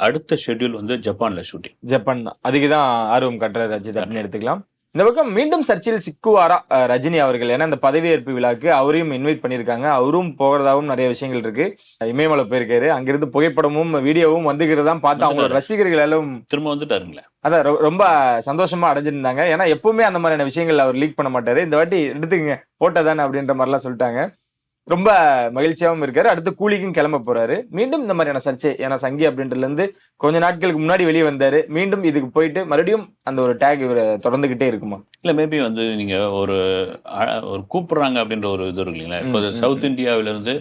அடுத்த ஷெட்யூல் வந்து ஜப்பான்ல ஷூட்டிங். ஜப்பான் தான் அதுக்குதான் ஆர்வம் கட்டுறாரு அஜித் அப்படின்னு எடுத்துக்கலாம். இந்த பக்கம் மீண்டும் சர்ச்சையில் சிக்குவாரா ரஜினி அவர்கள்? ஏன்னா இந்த பதவியேற்பு விழாக்கு அவரையும் இன்வைட் பண்ணியிருக்காங்க, அவரும் போகிறதாவும் நிறைய விஷயங்கள் இருக்கு. இமயமலை போயிருக்காரு, அங்கிருந்து புகைப்படமும் வீடியோவும் வந்துகிறதான் பார்த்து அவங்களோட ரசிகர்கள் எல்லாம் திரும்ப வந்துட்டாருங்களே. அதான் ரொம்ப சந்தோஷமா அடைஞ்சிருந்தாங்க. ஏன்னா எப்பவுமே அந்த மாதிரியான விஷயங்கள் அவர் லீக் பண்ண மாட்டாரு. இந்த வாட்டி எடுத்துக்கங்க போட்டோ தானே அப்படின்ற மாதிரிலாம் சொல்லிட்டாங்க. ரொம்ப மகிழ்ச்சியாகவும் இருக்காரு. அடுத்து கூலிக்கும் கிளம்ப போறாரு. மீண்டும் இந்த மாதிரியான சர்ச்சை, ஏன்னா சங்கி அப்படின்றதுல இருந்து கொஞ்ச நாட்களுக்கு முன்னாடி வெளியே வந்தாரு, மீண்டும் இதுக்கு போயிட்டு மறுபடியும் அந்த ஒரு டேக் இவரை தொடர்ந்துகிட்டே இருக்குமா? இல்ல மேபி வந்து நீங்க ஒரு கூப்பிடுறாங்க அப்படின்ற ஒரு இது இருக்கு இல்லைங்களா? இப்போ சவுத் இந்தியாவில இருந்து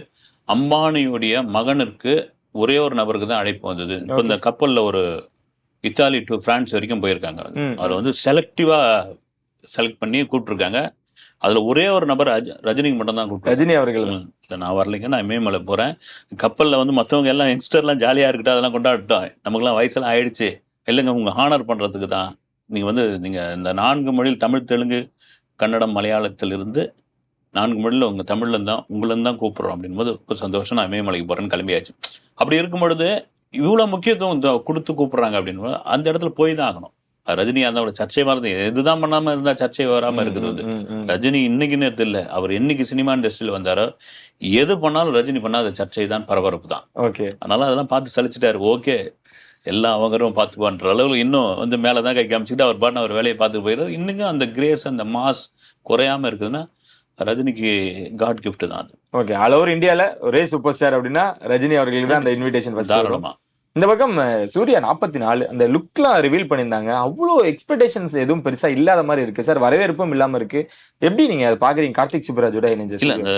அம்பானியுடைய மகனுக்கு ஒரே ஒரு நபருக்கு தான் அழைப்பு வந்தது. இப்போ இந்த கப்பல்ல ஒரு இத்தாலி டு பிரான்ஸ் வரைக்கும் போயிருக்காங்க. அவர் வந்து செலக்டிவா செலக்ட் பண்ணி கூப்பிட்டுருக்காங்க. அதுல ஒரே ஒரு நபர் ரஜினிக்கு மட்டும் தான் கூப்பிட்டு. ரஜினி அவர்கள் நான் வரலைங்க, நான் இமயமலை போறேன், கப்பல்ல வந்து மற்றவங்க எல்லாம் யங்ஸ்டர்லாம் ஜாலியா இருக்கட்டும், அதெல்லாம் கொண்டாடட்டும், நமக்குலாம் வயசெல்லாம் ஆயிடுச்சு, இல்லைங்க உங்க ஹானர் பண்றதுக்கு தான் நீங்க வந்து நீங்க இந்த 4 மொழியில் தமிழ், தெலுங்கு, கன்னடம், மலையாளத்தில் இருந்து 4 மொழியில் உங்க தமிழ்ல தான் உங்களும் தான் கூப்பிடுறோம் அப்படின் போது ரொம்ப சந்தோஷம், நான் இமயமலைக்கு போறேன்னு கிளம்பியாச்சு. அப்படி இருக்கும் பொழுது இவ்வளவு முக்கியத்துவம் கொடுத்து கூப்பிடுறாங்க அப்படின்னு அந்த இடத்துல போய் தான் ஆகணும். ரஜினி அதோட சர்ச்சை வரது எதுதான் பண்ணாம இருந்தா சர்ச்சை வராம இருக்குது. ரஜினி இன்னைக்கு நேரத்தில் இல்ல, அவர் என்னைக்கு சினிமா இண்டஸ்ட்ரியில் வந்தாரோ எது பண்ணாலும் ரஜினி பண்ணாத சர்ச்சை தான், பரபரப்பு தான். அதனால அதெல்லாம் பார்த்து சலிச்சுட்டாரு. ஓகே எல்லாம் அவங்களும் பார்த்துக்குவான்ற அளவுக்கு இன்னும் வந்து மேலதான் கை காமிச்சுட்டு அவர் பாட்டு அவர் வேலையை பார்த்துட்டு போயிடுறாரு. இன்னும் அந்த கிரேஸ் அந்த மாஸ் குறையாம இருக்குதுன்னா ரஜினிக்கு காட் கிஃப்ட் தான் அது. ஓகே, ஆல் ஓவர் இந்தியால ஒரே சூப்பர் ஸ்டார் அப்படின்னா ரஜினி அவர்களுக்கு தான் அந்த இன்விடேஷன் தாராளமா. இந்த பக்கம் சூர்யா 44 அந்த லுக்லாம் ரிவீல் பண்ணியிருந்தாங்க. அவ்வளோ எக்ஸ்பெக்டேஷன்ஸ் எதுவும் பெருசா இல்லாத மாதிரி இருக்கு சார், வரவேற்பும் இல்லாம இருக்கு. எப்படி நீங்க அதை பாக்குறீங்க? கார்த்திக் சுப்புராஜோட இணைஞ்சு இல்ல அந்த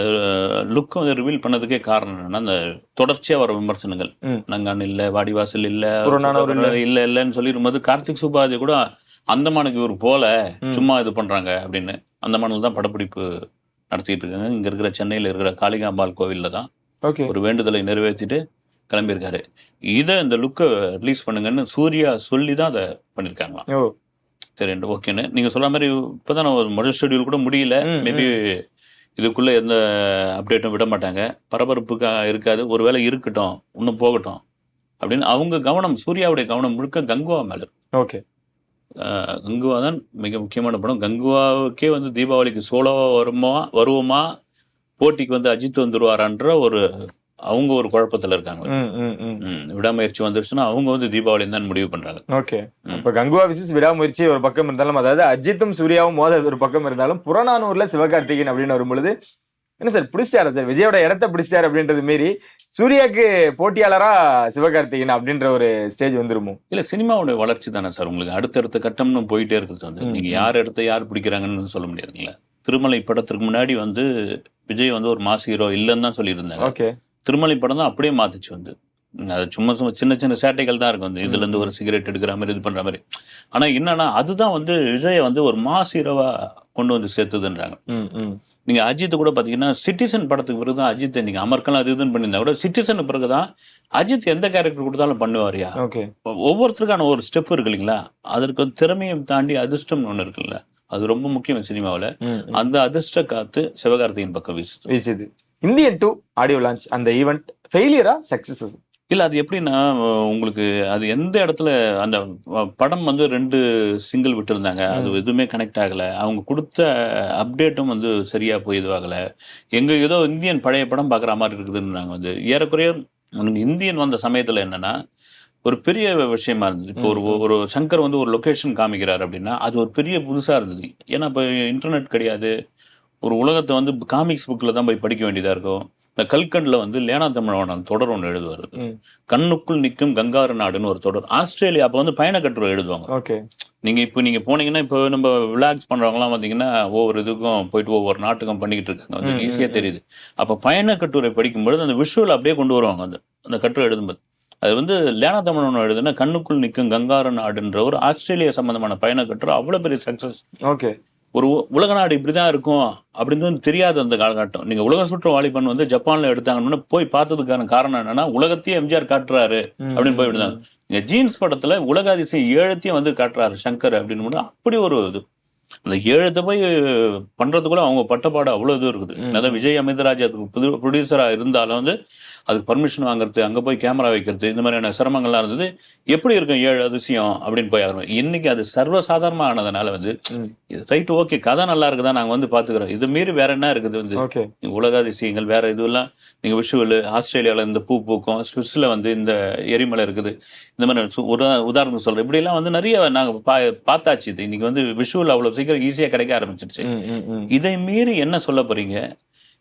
லுக் வந்து ரிவீல் பண்ணதுக்கே காரணம் என்னன்னா, அந்த தொடர்ச்சியா வர விமர்சனங்கள், நங்கான் இல்ல, வாடிவாசல் இல்ல, இல்ல இல்லன்னு சொல்லிடும் போது கார்த்திக் சுப்புராஜ் கூட அந்தமானுக்கு இவர் போல சும்மா இது பண்றாங்க அப்படின்னு அந்தமானில் தான் படப்பிடிப்பு நடத்திட்டு இருக்காங்க. இங்க இருக்கிற சென்னையில இருக்கிற காளிகாம்பாள் கோவில்ல தான் ஒரு வேண்டுதலை நிறைவேற்றிட்டு கிளம்பியிருக்காரு. இதை இந்த லுக்கை ரிலீஸ் பண்ணுங்கன்னு சூர்யா சொல்லி தான் அதை பண்ணியிருக்காங்களாம். சரி ஓகேன்னு நீங்க சொல்ற மாதிரி இப்போதான் ஒரு முதல் ஷெட்யூல் கூட முடியல. மேபி இதுக்குள்ள எந்த அப்டேட்டும் விட மாட்டாங்க, பரபரப்புக்கு இருக்காது, ஒருவேளை இருக்கட்டும் இன்னும் போகட்டும் அப்படின்னு அவங்க கவனம், சூர்யாவுடைய கவனம் முழுக்க கங்குவா மேல. ஓகே, கங்குவா தான் மிக முக்கியமான படம். கங்குவாவுக்கே வந்து தீபாவளிக்கு சோலோவா வருவோமா, போட்டிக்கு வந்து அஜித் வந்துருவாரான்ற ஒரு அவங்க ஒரு குழப்பத்துல இருக்காங்க. விடாமுயற்சி வந்துருச்சுன்னா அவங்க வந்து தீபாவளி தான் முடிவு பண்றாங்க. ஓகே, இப்ப கங்குவா விசஸ் விடாமுயற்சி ஒரு பக்கம் இருந்தாலும், அதாவது அஜித்தும் சூர்யாவும் மோத ஒரு பக்கம் இருந்தாலும், புறநானூர்ல சிவகார்த்திகேயன் அப்படின்னு வரும் பொழுது என்ன சார் பிடிச்சிட்டாரா சார், விஜயோட இடத்த பிடிச்சிட்டாரு அப்படின்றது மாரி சூர்யாக்கு போட்டியாளரா சிவகார்த்திகேயன் அப்படின்ற ஒரு ஸ்டேஜ் வந்துருமோ? இல்ல சினிமாவோட வளர்ச்சி தானே சார், உங்களுக்கு அடுத்தடுத்த கட்டம்னு போயிட்டே இருக்குது. வந்து நீங்க யார் இடத்த யார் பிடிக்கிறாங்கன்னு சொல்ல முடியாதுங்களா? திருமலை படத்துக்கு முன்னாடி வந்து விஜய் வந்து ஒரு மாஸ் ஹீரோ இல்லைன்னு தான் சொல்லியிருந்தாங்க. திருமலை படம் தான் அப்படியே மாத்துச்சு. வந்து அது சும்மா சின்ன சின்ன சேட்டைகள் தான் இருக்கும். வந்து இதுல இருந்து ஒரு சிகரெட் எடுக்கிற மாதிரி இது பண்ற மாதிரி. ஆனா என்னன்னா அதுதான் வந்து விஜய வந்து ஒரு மாஸ் ஹீரோவா கொண்டு வந்து சேர்த்துதுன்றாங்க. நீங்க அஜித் கூட பாத்தீங்கன்னா சிட்டிசன் படத்துக்கு பிறகுதான் அஜித், நீங்க அமர்க்கலாம் அது இதுன்னு பண்ணியிருந்தா கூட சிட்டிசன் பிறகுதான் அஜித் எந்த கேரக்டர் கொடுத்தாலும் பண்ணுவாரியா. ஒவ்வொருத்தருக்கான ஒரு ஸ்டெப் இருக்கு இல்லைங்களா? அதற்கு திறமையை தாண்டி அதிர்ஷ்டம் ஒண்ணு இருக்குல்ல, அது ரொம்ப முக்கியம் சினிமாவில். அந்த அதிர்ஷ்ட காத்து சிவகார்த்திகேயன் பக்கம் வீசுது. இந்தியன் 2 ஆடியோ லான்ச், அந்த ஈவெண்ட் ஃபெயிலியரா சக்சஸ்? இல்ல அது எப்படின்னா உங்களுக்கு அது எந்த இடத்துல அந்த படம் வந்து 2 சிங்கிள் விட்டுருந்தாங்க, அது எதுவுமே கனெக்ட் ஆகல. அவங்க கொடுத்த அப்டேட்டும் வந்து சரியா போய் இதுவாகல. எங்க ஏதோ இந்தியன் பழைய படம் பாக்குற மாதிரி இருக்குதுன்னு வந்து ஏறக்குறைய இந்தியன் வந்த சமயத்துல என்னன்னா ஒரு பெரிய விஷயமா இருந்தது. இப்போ ஒரு சங்கர் வந்து ஒரு லொகேஷன் காமிக்கிறார் அப்படின்னா அது ஒரு பெரிய புதுசா இருந்தது. ஏன்னா இப்போ இன்டர்நெட் கிடையாது, ஒரு உலகத்தை வந்து காமிக்ஸ் புக்கில் தான் போய் படிக்க வேண்டியதாக இருக்கும். இந்த கல்கண்ட்ல வந்து லேனா தமிழவனம் தொடர் ஒன்று எழுதுவார். ம். கண்ணுக்குள் நிற்கும் கங்காரு நாடுன்னு ஒரு தொடர். ஆஸ்திரேலியா அப்போ வந்து பயண கட்டுரை எழுதுவாங்க. ஓகே. நீங்க போனீங்கன்னா இப்போ நம்ம ரிலாக்ஸ் பண்றவங்கலாம் பார்த்தீங்கன்னா ஒவ்வொரு இதுக்கும் போயிட்டு ஒவ்வொரு நாட்டுக்கும் பண்ணிக்கிட்டு இருக்காங்க. வந்து ஈஸியா தெரியுது. அப்போ பயண கட்டுரை படிக்கும்பொழுது அந்த விஷுவல் அப்படியே கொண்டு வருவாங்க. அந்த கட்டுரை எழுதும்போது அது வந்து லேனா தமிழன் எழுதுனா கண்ணுக்குள் நிற்கும் கங்காரு நாடுன்ற ஒரு ஆஸ்திரேலியா சம்பந்தமான பயண கட்டுரை அவ்வளவு பெரிய சக்சஸ். ஓகே. ஒரு உலக நாடு இப்படிதான் இருக்கும் அப்படின்னு வந்து தெரியாது அந்த காலகட்டம். நீங்க உலக சுற்று வாலிபன் வந்து ஜப்பான்ல எடுத்தாங்கன்னு போய் பார்த்ததுக்கான காரணம் என்னன்னா உலகத்தையே எம்ஜிஆர் காட்டுறாரு அப்படின்னு போய் விடுதாங்க. நீங்க ஜீன்ஸ் படத்துல உலக அதிசயம் 7 வந்து காட்டுறாரு சங்கர் அப்படின்னு. அப்படி ஒரு இது அந்த 7 போய் பண்றதுக்குள்ள அவங்க பட்டப்பாடு அவ்வளவு இது இருக்குது. அதாவது விஜய் அமிர்தராஜ் அதுக்கு ப்ரொடியூசரா இருந்தாலும் வந்து அதுக்கு பர்மிஷன் வாங்குறது, அங்க போய் கேமரா வைக்கிறது, இந்த மாதிரியான சிரமங்கள்லாம் இருந்தது. எப்படி இருக்கும் 7 அதிசயம் அப்படின்னு போய் ஆகணும். இன்னைக்கு அது சர்வசாதாரணமா ஆனதுனால வந்து இது ரைட் ஓகே கதை நல்லா இருக்குதான் நாங்க வந்து பாத்துக்கிறோம். இது மீறி வேற என்ன இருக்குது வந்து உலக அதிசயங்கள் வேற இதுவெல்லாம் நீங்க விஷுவல் ஆஸ்திரேலியாவில் இந்த பூ பூக்கும், சுவிஸ்ல வந்து இந்த எரிமலை இருக்குது, இந்த மாதிரி உதாரணத்துக்கு சொல்றேன். இப்படி எல்லாம் வந்து நிறைய நாங்க பார்த்தாச்சு. இது இன்னைக்கு வந்து விஷுவல் அவ்வளவு சீக்கிரம் ஈஸியா கிடைக்க ஆரம்பிச்சிருச்சு. இதை மீறி என்ன சொல்ல போறீங்க?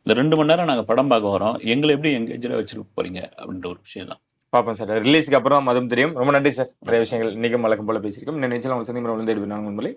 இந்த 2 மணி நேரம் நாங்க படம் பார்க்க வரோம், எங்களை எப்படி எங்கேஜா வச்சிருக்க போறீங்க அப்படின்ற ஒரு விஷயம் தான் பாப்போம் சார். ரிலீஸ்க்கு அப்புறம் அதுவும் தெரியும். ரொம்ப நன்றி சார். நிறைய விஷயங்கள் இன்னைக்கும் வழக்கம் போல பேசியிருக்கோம். நினைச்சலாம் உங்க சந்திப்பு தேடி நன்றி.